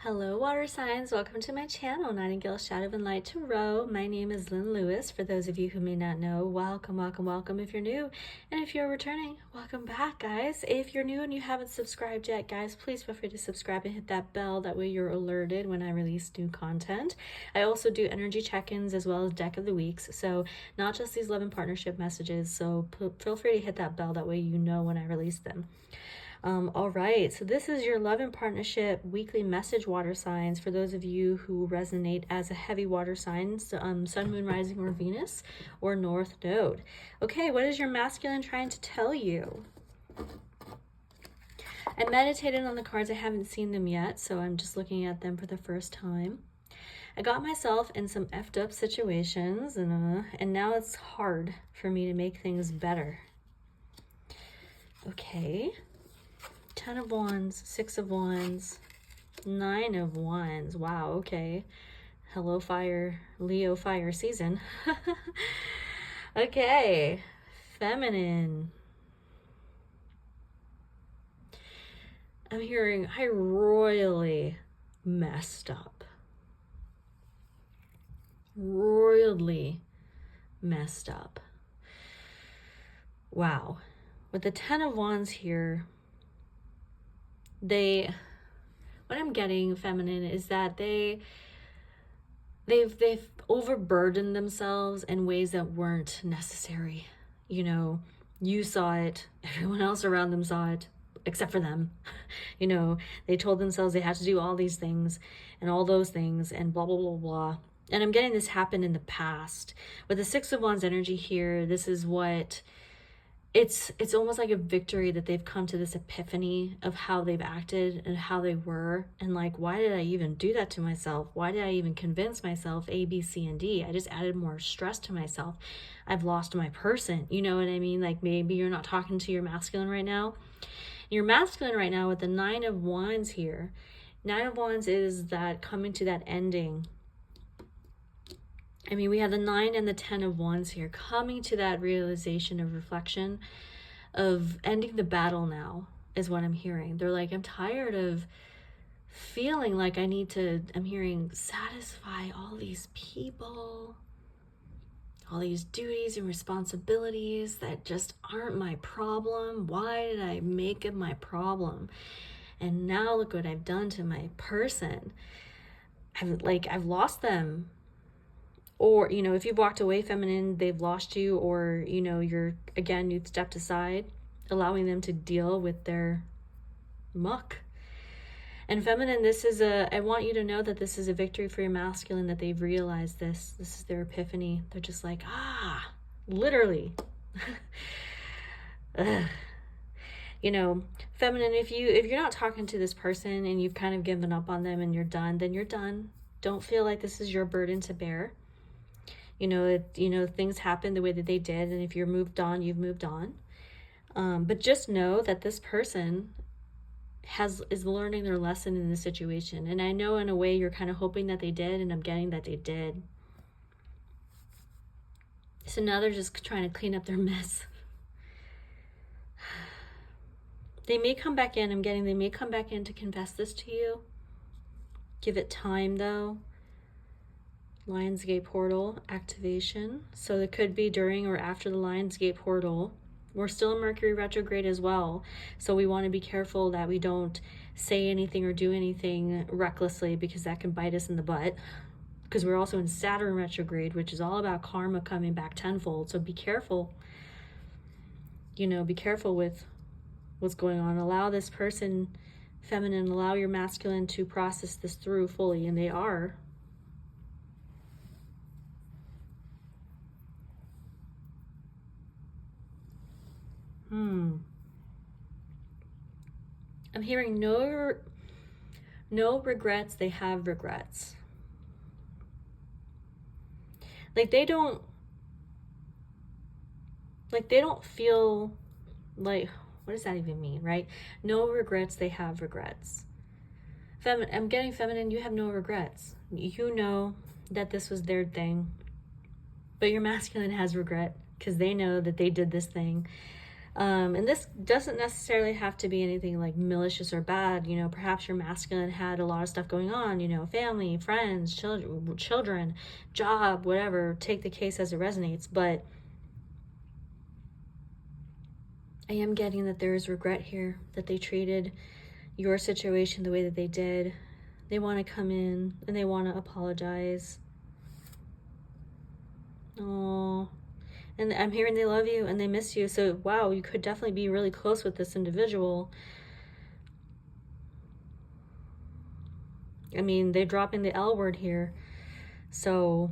Hello water signs, welcome to my channel, Nightingale Shadow and Light Tarot. My name is Lynn Lewis. For those of you who may not know, welcome, welcome, welcome if you're new. And if you're returning, welcome back, guys. If you're new and you haven't subscribed yet, guys, please feel free to subscribe and hit that bell. That way you're alerted when I release new content. I also do energy check-ins as well as deck of the weeks. So not just these love and partnership messages. So feel free to hit that bell. That way you know when I release them. All right, so this is your love and partnership weekly message water signs for those of you who resonate as a heavy water sign, Sun, Moon, Rising, or Venus, or North Node. Okay, what is your masculine trying to tell you? I meditated on the cards. I haven't seen them yet, so I'm just looking at them for the first time. I got myself in some effed up situations, and now it's hard for me to make things better. Okay. 10 of Wands, 6 of Wands, 9 of Wands. Wow, okay. Hello, fire, Leo fire season. Okay, feminine. I'm hearing I royally messed up. Royally messed up. Wow. With the 10 of Wands here, what I'm getting, feminine, is that they've overburdened themselves in ways that weren't necessary. You know, you saw it, everyone else around them saw it, except for them. You know, they told themselves they had to do all these things and all those things and blah, blah, blah, blah. And I'm getting this happen in the past. With the 6 of Wands energy here, this is what... It's almost like a victory that they've come to this epiphany of how they've acted and how they were. And like, why did I even do that to myself? Why did I even convince myself A, B, C, and D? I just added more stress to myself. I've lost my person. You know what I mean? Like maybe you're not talking to your masculine right now. Your masculine right now with the 9 of Wands here. 9 of Wands is that coming to that ending. I mean, we have the 9 and the 10 of Wands here, coming to that realization of reflection, of ending the battle now, is what I'm hearing. They're like, I'm tired of feeling like I need to, I'm hearing, satisfy all these people, all these duties and responsibilities that just aren't my problem. Why did I make it my problem? And now look what I've done to my person. I've lost them. Or, you know, if you've walked away, feminine, they've lost you, or, you know, you've stepped aside, allowing them to deal with their muck. And feminine, I want you to know that this is a victory for your masculine, that they've realized this. This is their epiphany. They're just like, literally. You know, feminine, if you're not talking to this person and you've kind of given up on them and you're done, then you're done. Don't feel like this is your burden to bear. You know, things happen the way that they did, and if you're moved on, you've moved on. But just know that this person is learning their lesson in this situation. And I know in a way you're kind of hoping that they did, and I'm getting that they did. So now they're just trying to clean up their mess. They may come back in, they may come back in to confess this to you. Give it time, though. Lionsgate portal activation. So it could be during or after the Lionsgate portal. We're still in Mercury retrograde as well. So we want to be careful that we don't say anything or do anything recklessly, because that can bite us in the butt. Because we're also in Saturn retrograde, which is all about karma coming back tenfold. So be careful. You know, be careful with what's going on. Allow this person, feminine, allow your masculine to process this through fully. And they are. I'm hearing no regrets. They have regrets. Like they don't feel like, what does that even mean, right? No regrets. They have regrets. I'm getting feminine. You have no regrets. You know that this was their thing, but your masculine has regret because they know that they did this thing. And this doesn't necessarily have to be anything like malicious or bad. You know, perhaps your masculine had a lot of stuff going on, you know, family, friends, children, job, whatever. Take the case as it resonates. But I am getting that there is regret here, that they treated your situation the way that they did. They want to come in and they want to apologize. Oh, and I'm hearing they love you and they miss you. So, wow, you could definitely be really close with this individual. I mean, they're dropping the L word here. So,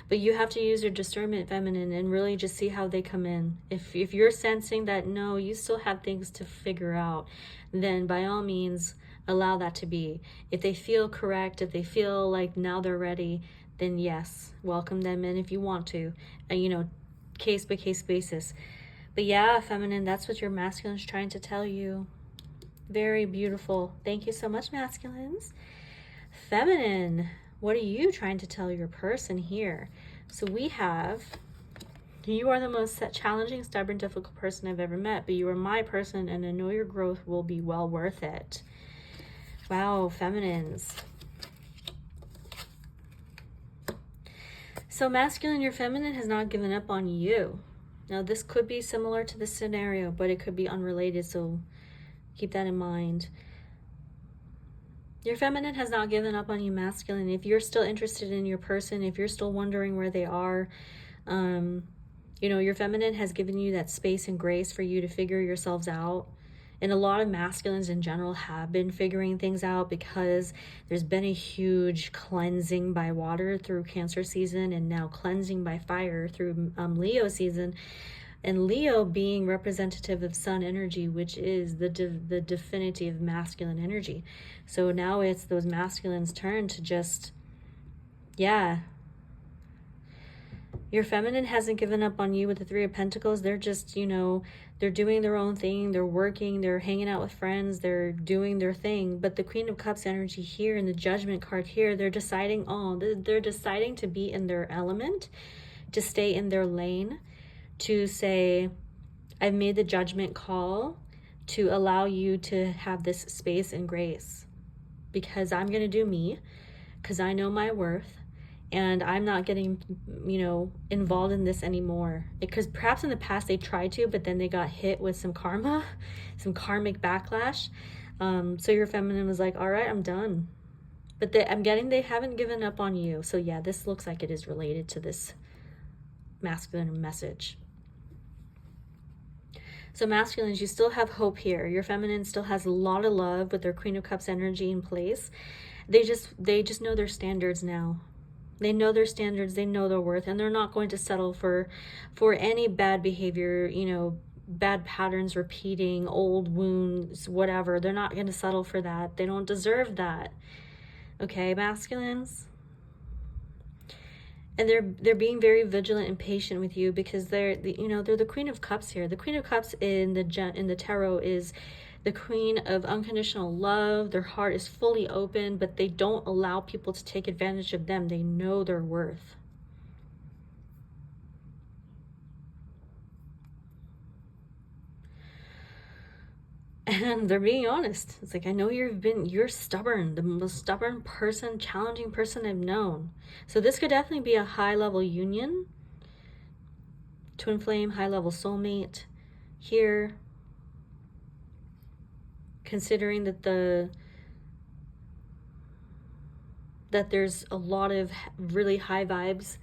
but you have to use your discernment, feminine, and really just see how they come in. If you're sensing that, no, you still have things to figure out, then by all means, allow that to be. If they feel correct, if they feel like now they're ready, then yes, welcome them in if you want to, you know, case by case basis. But yeah, feminine, that's what your masculine is trying to tell you. Very beautiful. Thank you so much, masculines. Feminine, what are you trying to tell your person here? So we have, you are the most challenging, stubborn, difficult person I've ever met, but you are my person, and I know your growth will be well worth it. Wow, feminines. So masculine, your feminine has not given up on you. Now this could be similar to this scenario, but it could be unrelated, so keep that in mind. Your feminine has not given up on you, masculine. If you're still interested in your person, if you're still wondering where they are, you know, your feminine has given you that space and grace for you to figure yourselves out. And a lot of masculines in general have been figuring things out because there's been a huge cleansing by water through Cancer season, and now cleansing by fire through Leo season. And Leo being representative of sun energy, which is the definitive masculine energy. So now it's those masculines' turn to just, yeah. Your feminine hasn't given up on you with the Three of Pentacles. They're just, you know, they're doing their own thing. They're working. They're hanging out with friends. They're doing their thing. But the Queen of Cups energy here and the Judgment card here, they're deciding, they're deciding to be in their element, to stay in their lane, to say, I've made the judgment call to allow you to have this space and grace, because I'm going to do me, because I know my worth, and I'm not getting, you know, involved in this anymore. Because perhaps in the past they tried to, but then they got hit with some karma, some karmic backlash. So your feminine was like, all right, I'm done. But I'm getting they haven't given up on you. So yeah, this looks like it is related to this masculine message. So masculines, you still have hope here. Your feminine still has a lot of love with their Queen of Cups energy in place. They just know their standards now. They know their standards, they know their worth, and they're not going to settle for any bad behavior, you know, bad patterns repeating, old wounds, whatever. They're not going to settle for that. They don't deserve that. Okay, masculines? And they're being very vigilant and patient with you, because they're the Queen of Cups here. The Queen of Cups in the tarot is the queen of unconditional love. Their heart is fully open, but they don't allow people to take advantage of them. They know their worth. And they're being honest. It's like, I know you're stubborn, the most stubborn person, challenging person I've known. So this could definitely be a high-level union, twin flame, high-level soulmate here. Considering that that there's a lot of really high vibes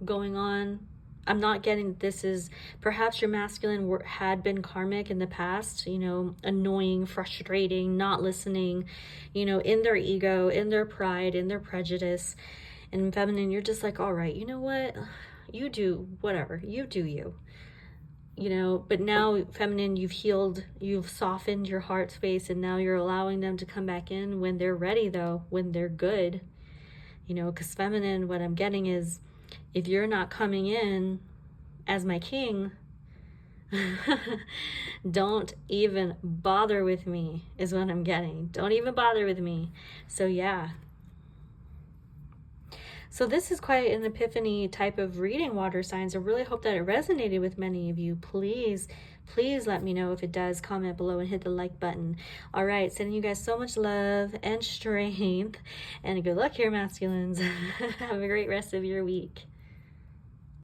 going on. I'm not getting this is, perhaps your masculine had been karmic in the past, you know, annoying, frustrating, not listening, you know, in their ego, in their pride, in their prejudice. And feminine, you're just like, all right, you know what? You do whatever. You do you. You know, but now, feminine, you've healed, you've softened your heart space, and now you're allowing them to come back in when they're ready, though, when they're good. You know, because feminine, what I'm getting is, if you're not coming in as my king, don't even bother with me, is what I'm getting. Don't even bother with me. So yeah. So this is quite an epiphany type of reading, water signs. I really hope that it resonated with many of you. Please let me know if it does. Comment below and hit the like button. All right, sending you guys so much love and strength, and good luck here, masculines. Have a great rest of your week.